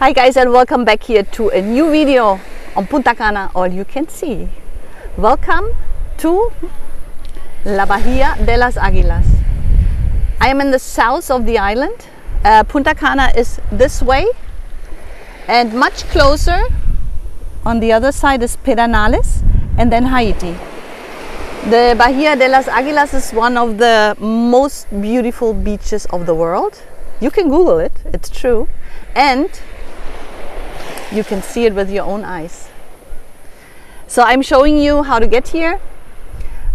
Hi guys, and welcome back here to a new video on Punta Cana, all you can see. Welcome to La Bahia de las Águilas. I am in the south of the island. Punta Cana is this way, and much closer on the other side is Pedernales and then Haiti. The Bahia de las Águilas is one of the most beautiful beaches of the world. You can Google it, it's true, and you can see it with your own eyes. So I'm showing you how to get here.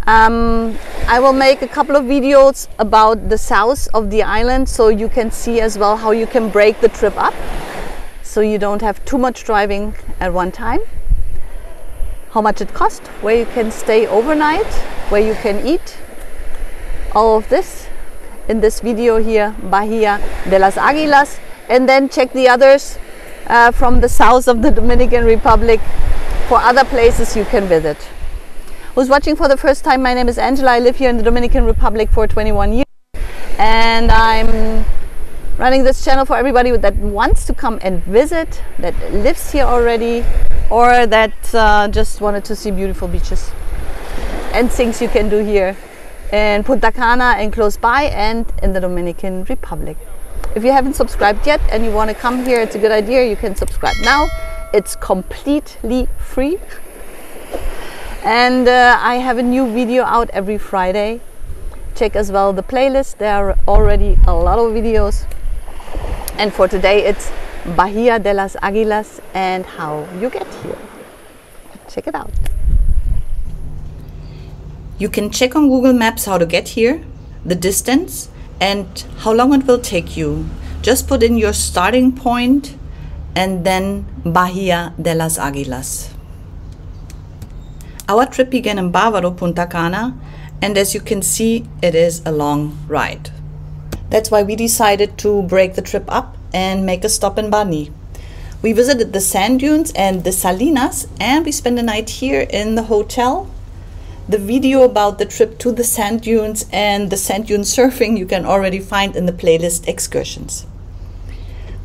I will make a couple of videos about the south of the island so you can see as well how you can break the trip up so you don't have too much driving at one time. How much it costs, where you can stay overnight, where you can eat. All of this in this video here, Bahia de las Águilas, and then check the others from the south of the Dominican Republic for other places you can visit. Who's watching for the first time, my name is Angela. I live here in the Dominican Republic for 21 years, and I'm running this channel for everybody that wants to come and visit, that lives here already, or that just wanted to see beautiful beaches and things you can do here in Punta Cana and close by and in the Dominican Republic. If you haven't subscribed yet and you want to come here, it's a good idea. You can subscribe now. It's completely free. And I have a new video out every Friday. Check as well the playlist. There are already a lot of videos. And for today, it's Bahia de las Águilas and how you get here. Check it out. You can check on Google Maps how to get here, the distance, and how long it will take you. Just put in your starting point and then Bahia de las Águilas. Our trip began in Bávaro, Punta Cana, and as you can see, it is a long ride. That's why we decided to break the trip up and make a stop in Bani. We visited the sand dunes and the Salinas, and we spent the night here in the hotel. The video about the trip to the sand dunes and the sand dune surfing you can already find in the playlist excursions.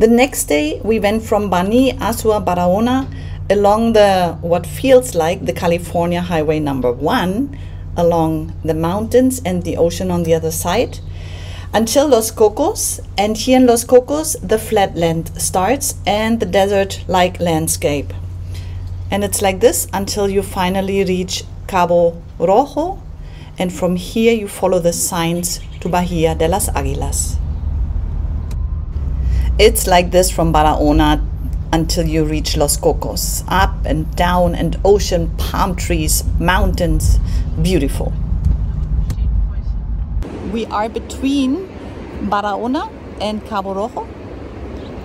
The next day we went from Bani, Azua, Bahraona along the what feels like the California Highway #1 along the mountains and the ocean on the other side until Los Cocos, and here in Los Cocos the flatland starts and the desert-like landscape. And it's like this until you finally reach Cabo Rojo, and from here you follow the signs to Bahia de las Águilas. It's like this from Bahraona until you reach Los Cocos, up and down, and ocean, palm trees, mountains, beautiful. We are between Bahraona and Cabo Rojo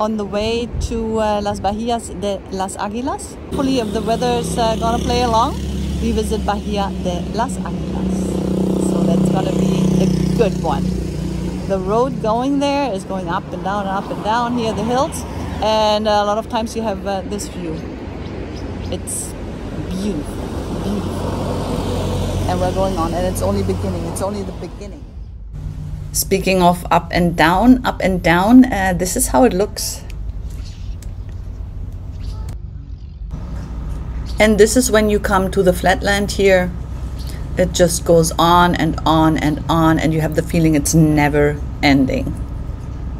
on the way to Las Bahias de las Águilas. Hopefully, if the weather's gonna play along, we visit Bahia de las Águilas. So that's gonna be a good one. The road going there is going up and down here, the hills, and a lot of times you have this view. It's beautiful, beautiful. And we're going on, and it's only beginning. It's only the beginning. Speaking of up and down, this is how it looks. And this is when you come to the flatland here. It just goes on and on and on, and you have the feeling it's never ending.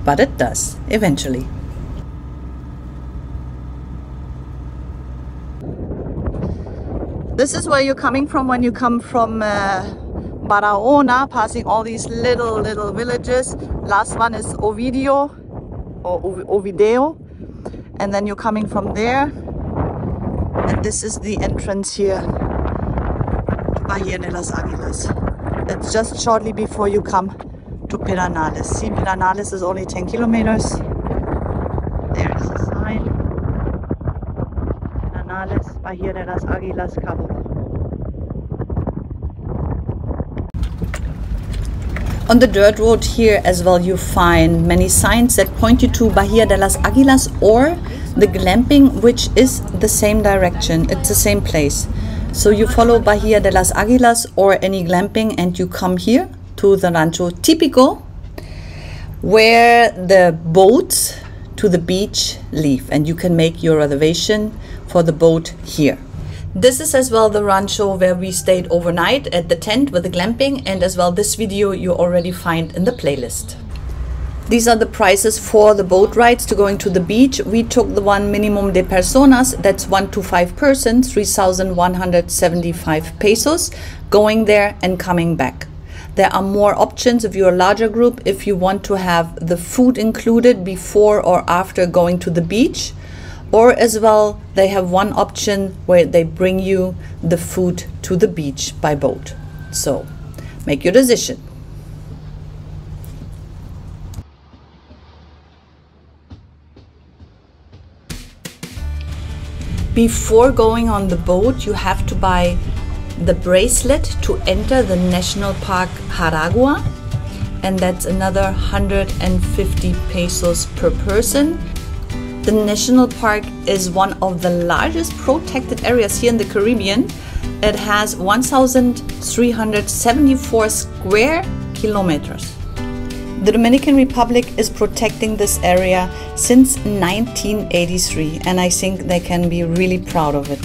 But it does, eventually. This is where you're coming from when you come from Bahraona, passing all these little villages. Last one is Ovidio, or Ovideo. And then you're coming from there. And this is the entrance here to Bahia de las Águilas. It's just shortly before you come to Pedernales. See, Pedernales is only 10 kilometers. There is a sign. Pedernales, Bahia de las Águilas, Cabo. On the dirt road here as well you find many signs that point you to Bahia de las Águilas or the glamping, which is the same direction. It's the same place. So you follow Bahia de las Águilas or any glamping and you come here to the Rancho Típico, where the boats to the beach leave, and you can make your reservation for the boat here. This is as well the rancho where we stayed overnight at the tent with the glamping, and as well this video you already find in the playlist. These are the prices for the boat rides to going to the beach. We took the one minimum de personas, that's 1 to 5 persons, 3,175 pesos, going there and coming back. There are more options if you're a larger group, if you want to have the food included before or after going to the beach. Or as well, they have one option where they bring you the food to the beach by boat. So, make your decision. Before going on the boat, you have to buy the bracelet to enter the National Park Jaragua, and that's another 150 pesos per person. The national park is one of the largest protected areas here in the Caribbean. It has 1,374 square kilometers. The Dominican Republic is protecting this area since 1983, and I think they can be really proud of it.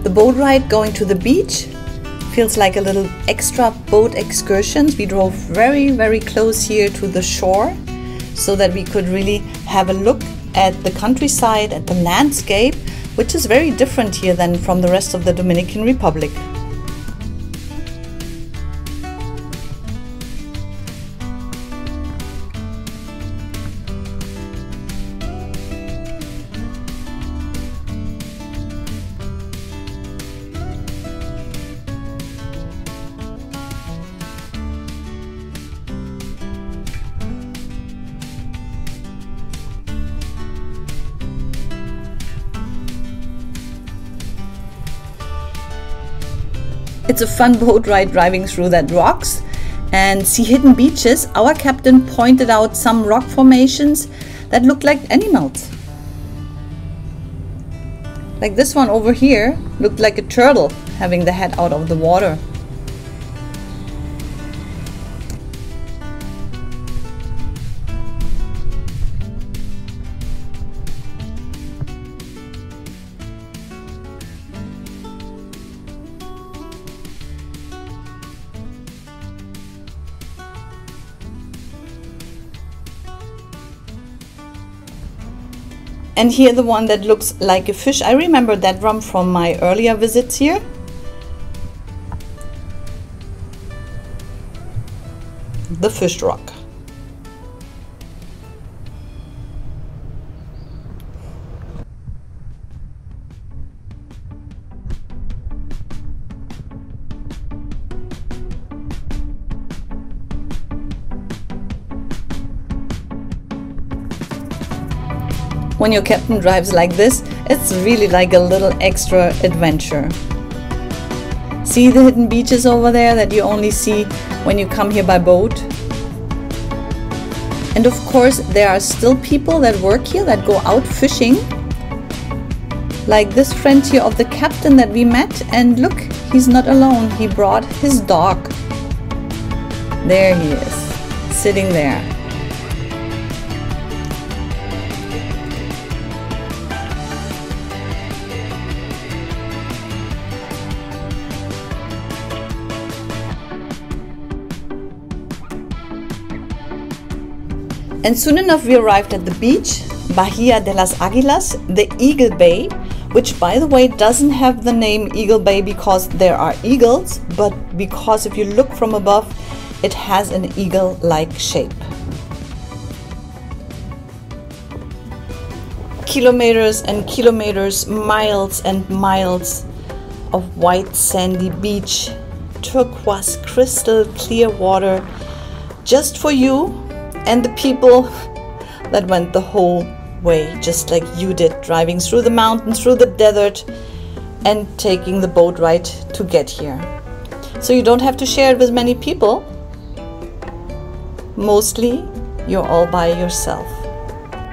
The boat ride going to the beach feels like a little extra boat excursions. We drove very close here to the shore so that we could really have a look at the countryside, at the landscape, which is very different here than from the rest of the Dominican Republic. It's a fun boat ride driving through that rocks and see hidden beaches. Our captain pointed out some rock formations that look like animals. Like this one over here looked like a turtle having the head out of the water. And here the one that looks like a fish. I remember that one from my earlier visits here. The fish rock. When your captain drives like this, it's really like a little extra adventure. See the hidden beaches over there that you only see when you come here by boat? And of course, there are still people that work here that go out fishing. Like this friend here of the captain that we met, and look, he's not alone. He brought his dog. There he is, sitting there. And soon enough we arrived at the beach, Bahia de Las Águilas, the Eagle Bay, which by the way doesn't have the name Eagle Bay because there are eagles, but because if you look from above, it has an eagle-like shape. Kilometers and kilometers, miles and miles of white sandy beach, turquoise crystal clear water, just for you and the people that went the whole way, just like you did, driving through the mountains, through the desert, and taking the boat ride to get here. So you don't have to share it with many people. Mostly, you're all by yourself.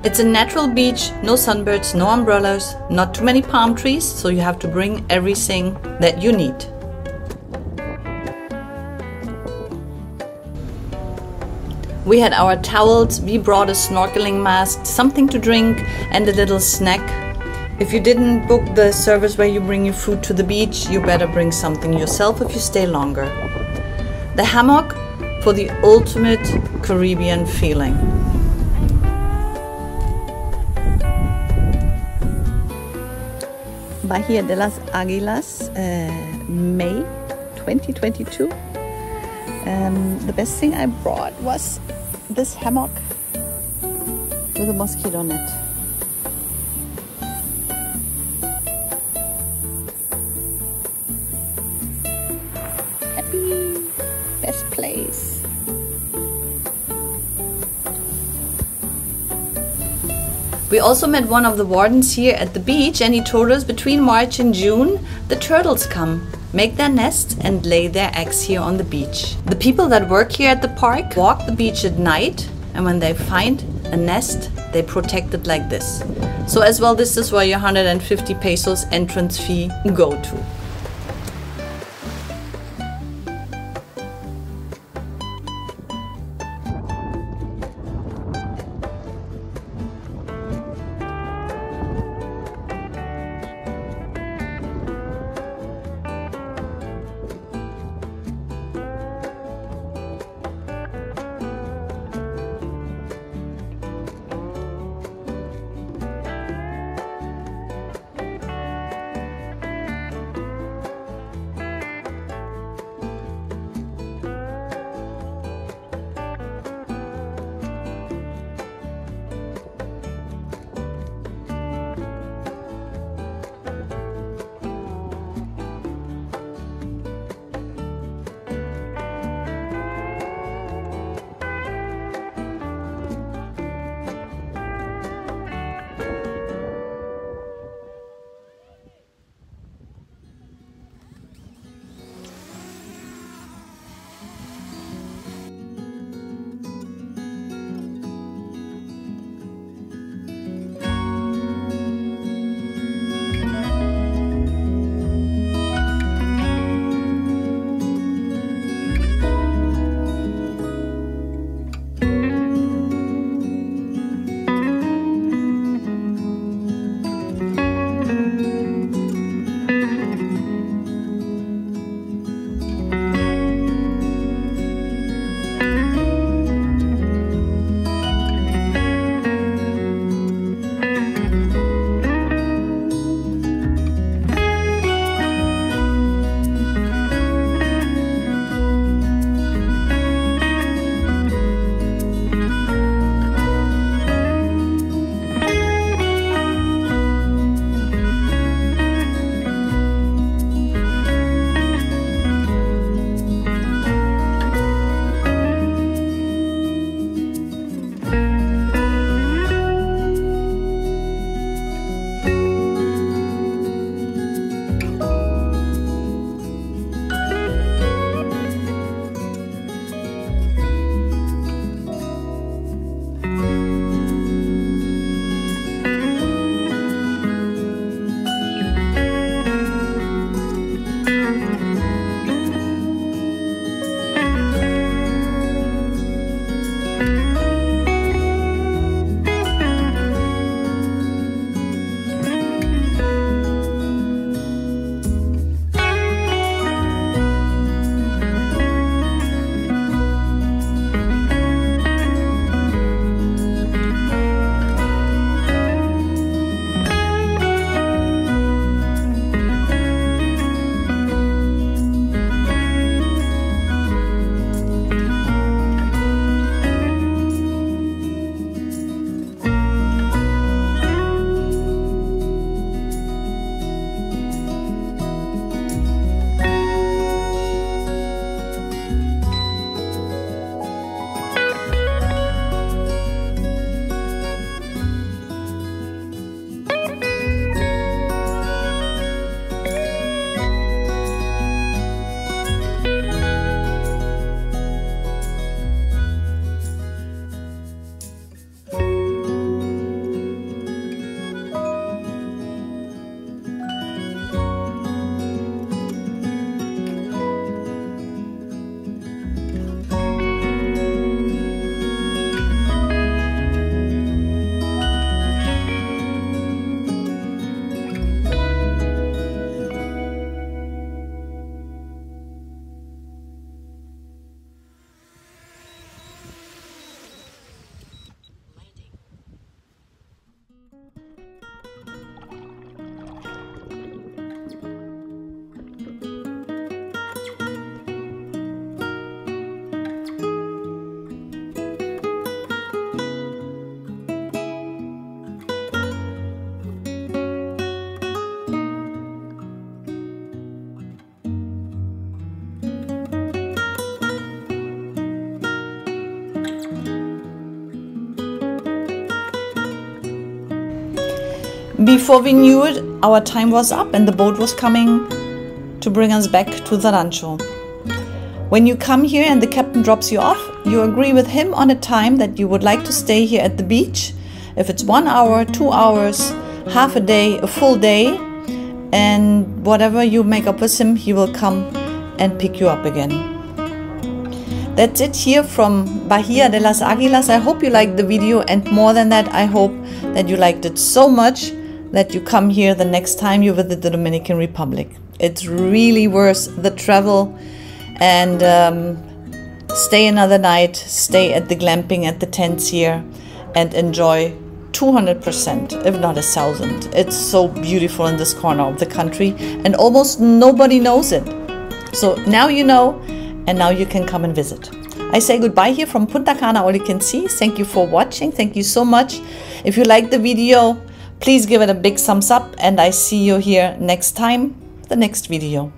It's a natural beach, no sunbirds, no umbrellas, not too many palm trees, so you have to bring everything that you need. We had our towels, we brought a snorkeling mask, something to drink, and a little snack. If you didn't book the service where you bring your food to the beach, you better bring something yourself if you stay longer. The hammock for the ultimate Caribbean feeling. Bahia de las Águilas, May 2022. The best thing I brought was this hammock with a mosquito net. Happy, best place. We also met one of the wardens here at the beach, and he told us between March and June the turtles come, make their nest and lay their eggs here on the beach. The people that work here at the park walk the beach at night, and when they find a nest, they protect it like this. So as well, this is where your 150 pesos entrance fee go to. Before we knew it, our time was up and the boat was coming to bring us back to the rancho. When you come here and the captain drops you off, you agree with him on a time that you would like to stay here at the beach. If it's 1 hour, 2 hours, half a day, a full day, and whatever you make up with him, he will come and pick you up again. That's it here from Bahia de Las Aguilas. I hope you liked the video, and more than that, I hope that you liked it so much that you come here the next time you visit the Dominican Republic. It's really worth the travel, and stay another night, stay at the glamping, at the tents here, and enjoy 200%, if not 1,000. It's so beautiful in this corner of the country, and almost nobody knows it. So now you know, and now you can come and visit. I say goodbye here from Punta Cana, all you can see. Thank you for watching. Thank you so much. If you like the video, please give it a big thumbs up, and I see you here next time, the next video.